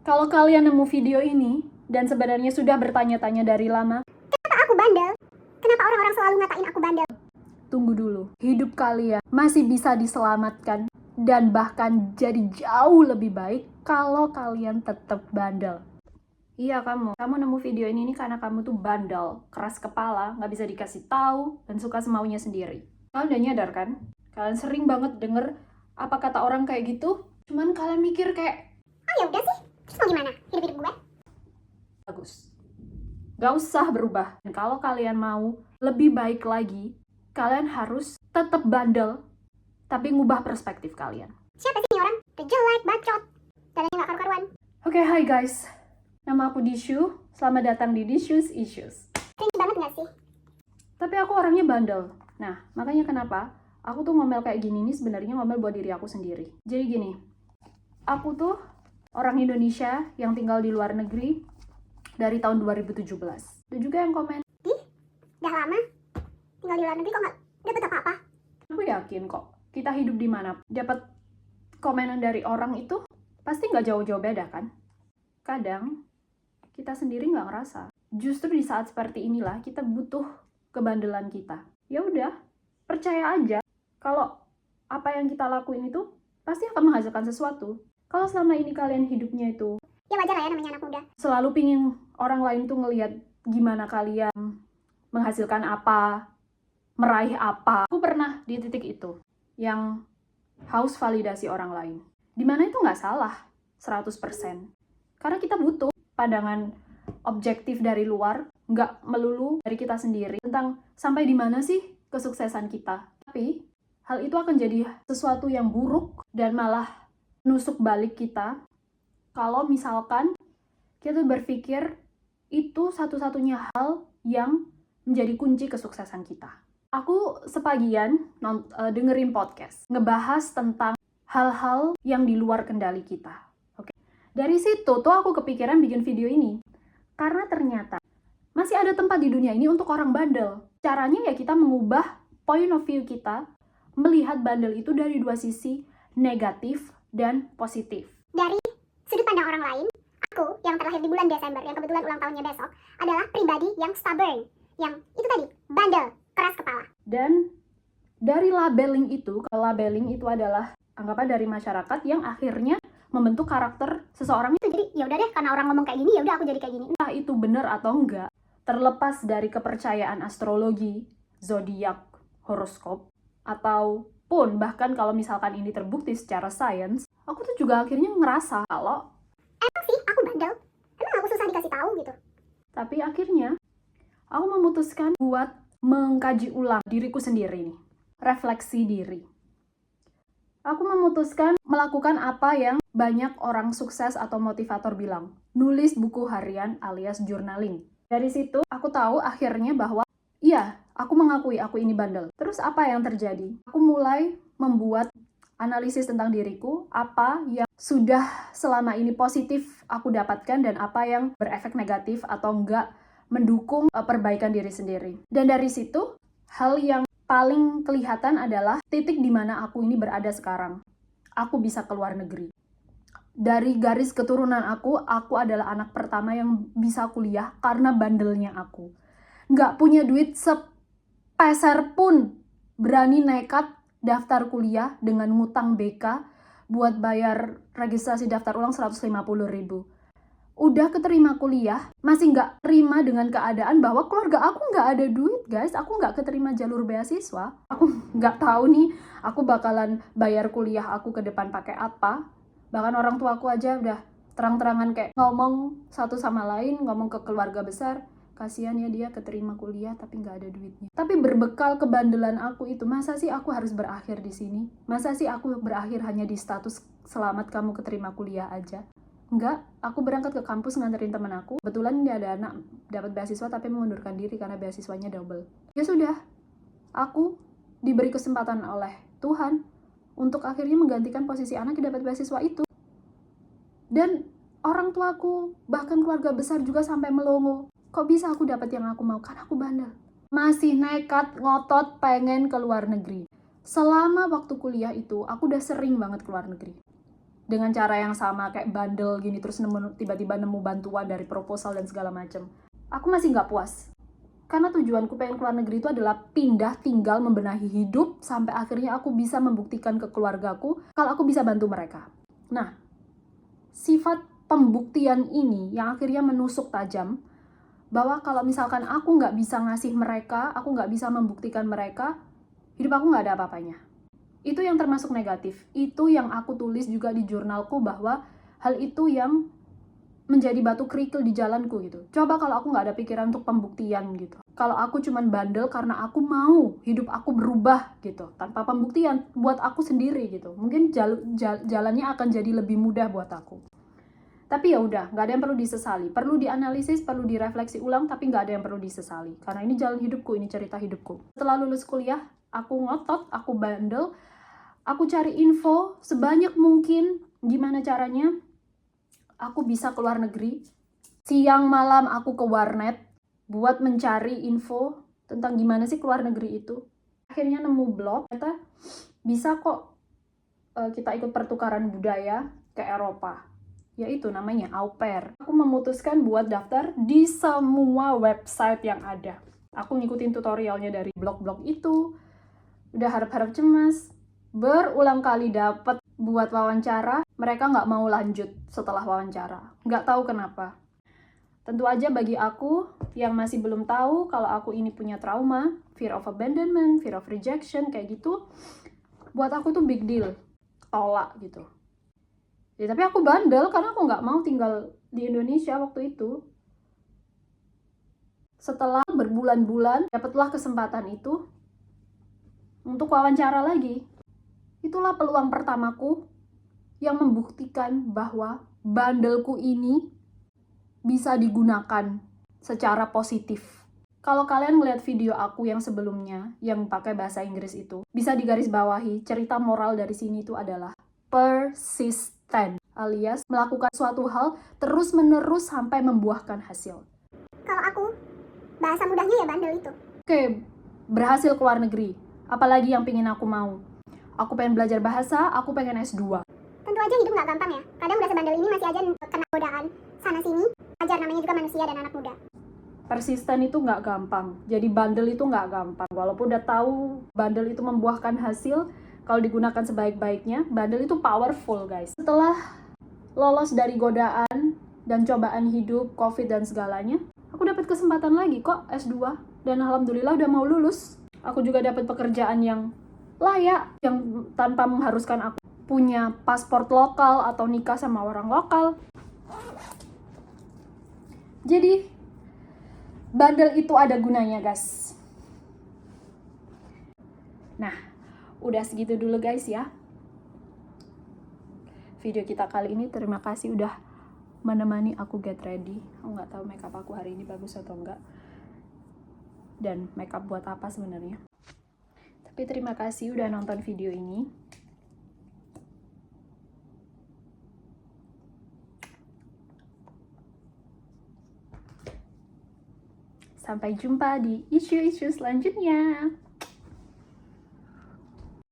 Kalau kalian nemu video ini, dan sebenarnya sudah bertanya-tanya dari lama, kenapa aku bandel? Kenapa orang-orang selalu ngatain aku bandel? Tunggu dulu, hidup kalian masih bisa diselamatkan dan bahkan jadi jauh lebih baik kalau kalian tetap bandel. Iya, kamu nemu video ini karena kamu tuh bandel, keras kepala, nggak bisa dikasih tahu, dan suka semaunya sendiri. Kalian udah nyadar kan? Kalian sering banget denger apa kata orang kayak gitu, cuman kalian mikir kayak, Oh ya udah sih, terus mau gimana hidup-hidup gue? bagus. Gak usah berubah. Dan kalau kalian mau lebih baik lagi, kalian harus tetap bandel, tapi ngubah perspektif kalian. Siapa sih ini orang? Udah jelek, bacot, dadanya gak karu-karuan. Oke, hai guys. Nama aku Dishu. Selamat datang di Dishu's Issues. Cringe banget gak sih? Tapi aku orangnya bandel. Nah, makanya kenapa aku tuh ngomel kayak gini nih sebenarnya ngomel buat diri aku sendiri. Jadi gini, aku tuh orang Indonesia yang tinggal di luar negeri dari tahun 2017. Itu juga yang komen, Udah lama tinggal di luar negeri kok gak dapet apa-apa? aku yakin kok kita hidup di mana dapat komenan dari orang itu pasti nggak jauh-jauh beda kan. Kadang kita sendiri nggak ngerasa. Justru di saat seperti inilah kita butuh kebandelan kita. Ya udah, percaya aja kalau apa yang kita lakuin itu pasti akan menghasilkan sesuatu. Kalau selama ini kalian hidupnya itu Ya wajar lah ya, namanya anak muda. selalu pingin orang lain tuh ngelihat gimana kalian menghasilkan apa, meraih apa. Aku pernah di titik itu yang haus validasi orang lain. Dimana itu nggak salah 100%. Karena kita butuh pandangan objektif dari luar, nggak melulu dari kita sendiri tentang sampai di mana sih kesuksesan kita. Tapi hal itu akan jadi sesuatu yang buruk dan malah nusuk balik kita kalau misalkan kita berpikir itu satu-satunya hal yang menjadi kunci kesuksesan kita. Aku sepagian dengerin podcast, ngebahas tentang hal-hal yang di luar kendali kita. Oke. Dari situ tuh aku kepikiran bikin video ini. Karena ternyata masih ada tempat di dunia ini untuk orang bandel. Caranya ya kita mengubah point of view kita, melihat bandel itu dari dua sisi, negatif dan positif. Dari sudut pandang orang lain, aku yang terlahir di bulan Desember, yang kebetulan ulang tahunnya besok, adalah pribadi yang stubborn, yang itu tadi, bandel, keras kepala. Dan dari labeling itu adalah anggapan dari masyarakat yang akhirnya membentuk karakter seseorang itu. Jadi ya udah deh, karena orang ngomong kayak gini, ya udah aku jadi kayak gini. Entah itu benar atau enggak, terlepas dari kepercayaan astrologi, zodiak, horoskop, ataupun bahkan kalau misalkan ini terbukti secara sains, aku tuh juga akhirnya ngerasa kalau Emang sih aku bandel? Emang aku susah dikasih tahu gitu? tapi akhirnya aku memutuskan buat mengkaji ulang diriku sendiri nih, refleksi diri. Aku memutuskan melakukan apa yang banyak orang sukses atau motivator bilang, nulis buku harian alias journaling. Dari situ aku tahu akhirnya bahwa iya, aku mengakui aku ini bandel. Terus apa yang terjadi? Aku mulai membuat analisis tentang diriku, apa yang sudah selama ini positif aku dapatkan dan apa yang berefek negatif atau enggak mendukung perbaikan diri sendiri. Dan dari situ, hal yang paling kelihatan adalah titik di mana aku ini berada sekarang. Aku bisa keluar negeri. Dari garis keturunan aku adalah anak pertama yang bisa kuliah karena bandelnya aku. Nggak punya duit sepeser pun, berani nekat daftar kuliah dengan ngutang BK buat bayar registrasi daftar ulang 150.000. Udah keterima kuliah, masih nggak terima dengan keadaan bahwa keluarga aku nggak ada duit, guys. Aku nggak keterima jalur beasiswa. Aku nggak tahu nih, aku bakalan bayar kuliah aku ke depan pakai apa. Bahkan orang tua aku aja udah terang-terangan kayak ngomong satu sama lain, ngomong ke keluarga besar, kasihan ya dia keterima kuliah tapi nggak ada duitnya. Tapi berbekal kebandelan aku itu, masa sih aku harus berakhir di sini? Masa sih aku berakhir hanya di status selamat kamu keterima kuliah aja? Enggak, aku berangkat ke kampus nganterin temen aku. Kebetulan dia ada anak dapat beasiswa tapi mengundurkan diri karena beasiswanya double. Ya sudah, aku diberi kesempatan oleh Tuhan untuk akhirnya menggantikan posisi anak yang dapat beasiswa itu. Dan orang tuaku, bahkan keluarga besar juga sampai melongo. Kok bisa aku dapat yang aku mau? Kan aku bandel. Masih nekat, ngotot, pengen ke luar negeri. Selama waktu kuliah itu, aku udah sering banget keluar negeri. dengan cara yang sama kayak bandel gini, terus tiba-tiba nemu bantuan dari proposal dan segala macam. Aku masih nggak puas. Karena tujuanku pengen keluar negeri itu adalah pindah, tinggal, membenahi hidup, sampai akhirnya aku bisa membuktikan ke keluargaku kalau aku bisa bantu mereka. Nah, sifat pembuktian ini yang akhirnya menusuk tajam, bahwa kalau misalkan aku nggak bisa ngasih mereka, aku nggak bisa membuktikan mereka, hidup aku nggak ada apa-apanya. Itu yang termasuk negatif. Itu yang aku tulis juga di jurnalku, bahwa hal itu yang menjadi batu kerikil di jalanku gitu. Coba kalau aku nggak ada pikiran untuk pembuktian gitu. Kalau aku cuman bandel karena aku mau hidup aku berubah gitu, tanpa pembuktian buat aku sendiri gitu, mungkin jalannya akan jadi lebih mudah buat aku. Tapi ya udah, nggak ada yang perlu disesali. Perlu dianalisis, perlu direfleksi ulang, tapi nggak ada yang perlu disesali. Karena ini jalan hidupku, ini cerita hidupku. Setelah lulus kuliah, aku ngotot, aku bandel, aku cari info sebanyak mungkin gimana caranya aku bisa keluar negeri. Siang malam aku ke warnet buat mencari info tentang gimana sih keluar negeri itu. Akhirnya nemu blog, ternyata bisa kok kita ikut pertukaran budaya ke Eropa. Yaitu namanya au pair. Aku memutuskan buat daftar di semua website yang ada. Aku ngikutin tutorialnya dari blog-blog itu. Udah harap-harap cemas. Berulang kali dapet buat wawancara, mereka nggak mau lanjut setelah wawancara. Nggak tahu kenapa. Tentu aja bagi aku yang masih belum tahu kalau aku ini punya trauma, fear of abandonment, fear of rejection, kayak gitu, buat aku tuh big deal, tolak gitu. Ya, tapi aku bandel karena aku nggak mau tinggal di Indonesia waktu itu. Setelah berbulan-bulan, dapatlah kesempatan itu untuk wawancara lagi. Itulah peluang pertamaku yang membuktikan bahwa bandelku ini bisa digunakan secara positif. Kalau kalian ngeliat video aku yang sebelumnya, yang pakai bahasa Inggris itu, bisa digarisbawahi, cerita moral dari sini itu adalah persistent, alias melakukan suatu hal terus-menerus sampai membuahkan hasil. Kalau aku, bahasa mudahnya ya bandel itu. Oke, berhasil keluar negeri. Apalagi yang pingin aku mau? Aku pengen belajar bahasa, aku pengen S2. Tentu aja hidup nggak gampang ya. Kadang udah sebandel ini masih aja kena godaan sana-sini. Ajar namanya juga manusia dan anak muda. Persisten itu nggak gampang. Jadi bandel itu nggak gampang. Walaupun udah tahu bandel itu membuahkan hasil, kalau digunakan sebaik-baiknya, bandel itu powerful, guys. Setelah lolos dari godaan dan cobaan hidup, COVID dan segalanya, aku dapat kesempatan lagi kok S2. Dan alhamdulillah udah mau lulus. Aku juga dapat pekerjaan yang layak, yang tanpa mengharuskan aku punya paspor lokal atau nikah sama orang lokal. Jadi, bandel itu ada gunanya, guys. Nah, udah segitu dulu guys ya. Video kita kali ini, terima kasih udah menemani aku get ready. Aku nggak tahu makeup aku hari ini bagus atau enggak. Dan makeup buat apa sebenarnya. Tapi terima kasih udah nonton video ini. Sampai jumpa di isu-isu selanjutnya.